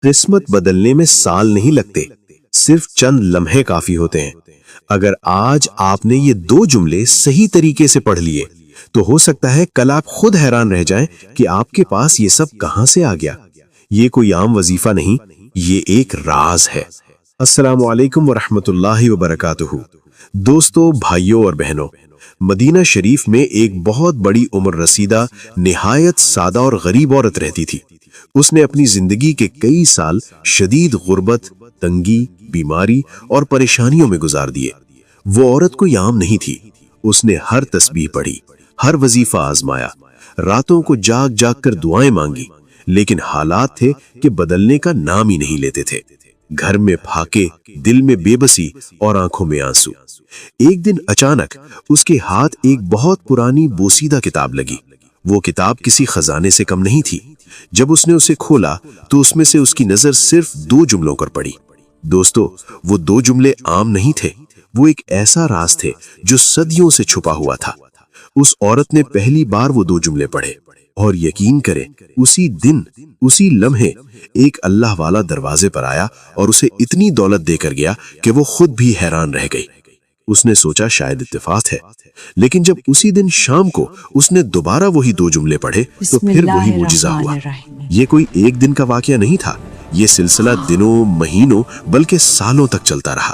قسمت بدلنے میں سال نہیں لگتے، صرف چند لمحے کافی ہوتے ہیں۔ اگر آج آپ نے یہ دو جملے صحیح طریقے سے پڑھ لیے تو ہو سکتا ہے کل آپ خود حیران رہ جائیں کہ آپ کے پاس یہ سب کہاں سے آ گیا۔ یہ کوئی عام وظیفہ نہیں، یہ ایک راز ہے۔ السلام علیکم ورحمۃ اللہ وبرکاتہ۔ دوستو، بھائیوں اور بہنوں، مدینہ شریف میں ایک بہت بڑی عمر رسیدہ، نہایت سادہ اور غریب عورت رہتی تھی۔ اس نے اپنی زندگی کے کئی سال شدید غربت، تنگی، بیماری اور پریشانیوں میں گزار دیے۔ وہ عورت کوئی عام نہیں تھی۔ اس نے ہر تسبیح پڑھی، ہر وظیفہ آزمایا، راتوں کو جاگ جاگ کر دعائیں مانگی، لیکن حالات تھے کہ بدلنے کا نام ہی نہیں لیتے تھے۔ گھر میں پھاکے، دل میں بے بسی اور آنکھوں میں آنسو۔ ایک دن اچانک اس کے ہاتھ ایک بہت پرانی بوسیدہ کتاب لگی۔ وہ کتاب کسی خزانے سے کم نہیں تھی۔ جب اس نے اسے کھولا تو اس میں سے اس کی نظر صرف دو جملوں پر پڑی۔ دوستو، وہ دو جملے عام نہیں تھے، وہ ایک ایسا راز تھے جو صدیوں سے چھپا ہوا تھا۔ اس عورت نے پہلی بار وہ دو جملے پڑھے اور یقین کریں، اسی دن، اسی لمحے ایک اللہ والا دروازے پر آیا اور اسے اتنی دولت دے کر گیا کہ وہ خود بھی حیران رہ گئی۔ اس نے سوچا شاید اتفاق ہے، لیکن جب اسی دن شام کو اس نے دوبارہ وہی دو جملے پڑھے تو پھر وہی معجزہ ہوا۔ یہ کوئی ایک دن کا واقعہ نہیں تھا، یہ سلسلہ دنوں، مہینوں بلکہ سالوں تک چلتا رہا۔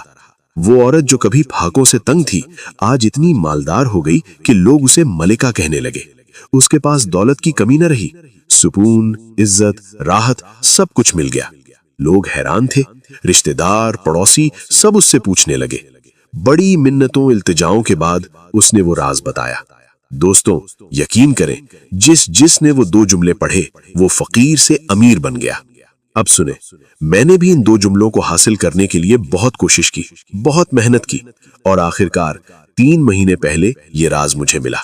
وہ عورت جو کبھی پھاکوں سے تنگ تھی، آج اتنی مالدار ہو گئی کہ لوگ اسے ملکہ کہنے لگے۔ اس کے پاس دولت کی کمی نہ رہی، سکون، عزت، راحت سب کچھ مل گیا۔ لوگ حیران تھے، رشتہ دار، پڑوسی سب اس سے پوچھنے لگے۔ بڑی منتوں، التجاؤں کے بعد اس نے وہ راز بتایا۔ دوستوں، یقین کریں، جس نے وہ دو جملے پڑھے وہ فقیر سے امیر بن گیا۔ اب سنیں، میں نے بھی ان دو جملوں کو حاصل کرنے کے لیے بہت کوشش کی، بہت محنت کی، اور آخرکار 3 مہینے پہلے یہ راز مجھے ملا۔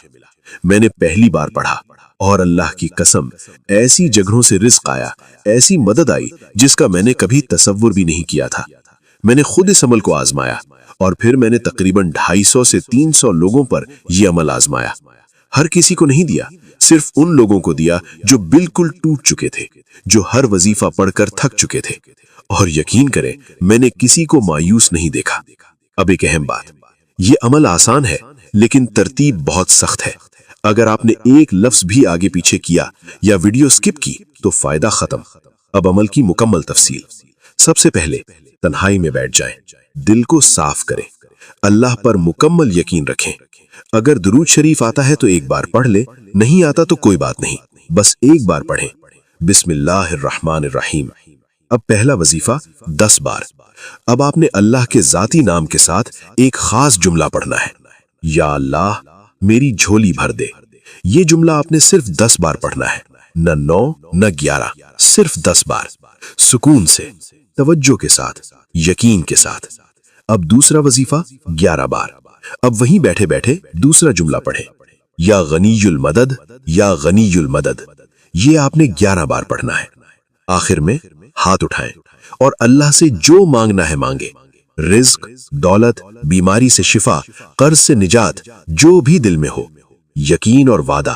میں نے پہلی بار پڑھا اور اللہ کی قسم، ایسی جگہوں سے رزق آیا، ایسی مدد آئی جس کا میں نے کبھی تصور بھی نہیں کیا تھا۔ میں نے خود اس عمل کو آزمایا اور پھر میں نے تقریباً 250 سے 300 لوگوں پر یہ عمل آزمایا۔ ہر کسی کو نہیں دیا، صرف ان لوگوں کو دیا جو بالکل ٹوٹ چکے تھے، جو ہر وظیفہ پڑھ کر تھک چکے تھے، اور یقین کریں میں نے کسی کو مایوس نہیں دیکھا۔ اب ایک اہم بات، یہ عمل آسان ہے لیکن ترتیب بہت سخت ہے۔ اگر آپ نے ایک لفظ بھی آگے پیچھے کیا یا ویڈیو سکپ کی تو فائدہ ختم۔ اب عمل کی مکمل تفصیل۔ سب سے پہلے تنہائی میں بیٹھ جائیں، دل کو صاف کریں، اللہ پر مکمل یقین رکھیں۔ اگر درود شریف آتا ہے تو ایک بار پڑھ لیں، نہیں آتا تو کوئی بات نہیں، بس ایک بار پڑھیں۔ بسم اللہ الرحمن الرحیم۔ اب پہلا وظیفہ 10 بار۔ اب آپ نے اللہ کے ذاتی نام کے ساتھ ایک خاص جملہ پڑھنا ہے۔ یا اللہ، میری جھولی بھر دے۔ یہ جملہ آپ نے صرف 10 بار پڑھنا ہے، نہ 9 نہ 11، صرف 10 بار، سکون سے، توجہ کے ساتھ، یقین کے ساتھ۔ اب دوسرا وظیفہ 11 بار۔ اب وہیں بیٹھے بیٹھے دوسرا جملہ پڑھیں، یا غنی المدد، یا غنی المدد۔ یہ آپ نے 11 بار پڑھنا ہے۔ آخر میں ہاتھ اٹھائیں اور اللہ سے جو مانگنا ہے مانگے، رزق، دولت، بیماری سے شفا، قرض سے نجات، جو بھی دل میں ہو، یقین اور وعدہ۔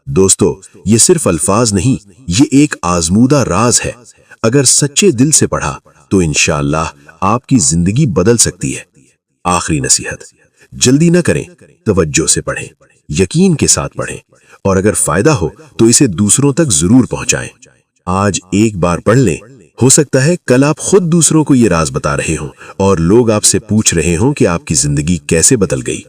دوستو، یہ صرف الفاظ نہیں، یہ ایک آزمودہ راز ہے۔ اگر سچے دل سے پڑھا تو انشاءاللہ آپ کی زندگی بدل سکتی ہے۔ آخری نصیحت، جلدی نہ کریں، توجہ سے پڑھیں، یقین کے ساتھ پڑھیں، اور اگر فائدہ ہو تو اسے دوسروں تک ضرور پہنچائیں۔ آج ایک بار پڑھ لیں، ہو سکتا ہے کل آپ خود دوسروں کو یہ راز بتا رہے ہوں اور لوگ آپ سے پوچھ رہے ہوں کہ آپ کی زندگی کیسے بدل گئی۔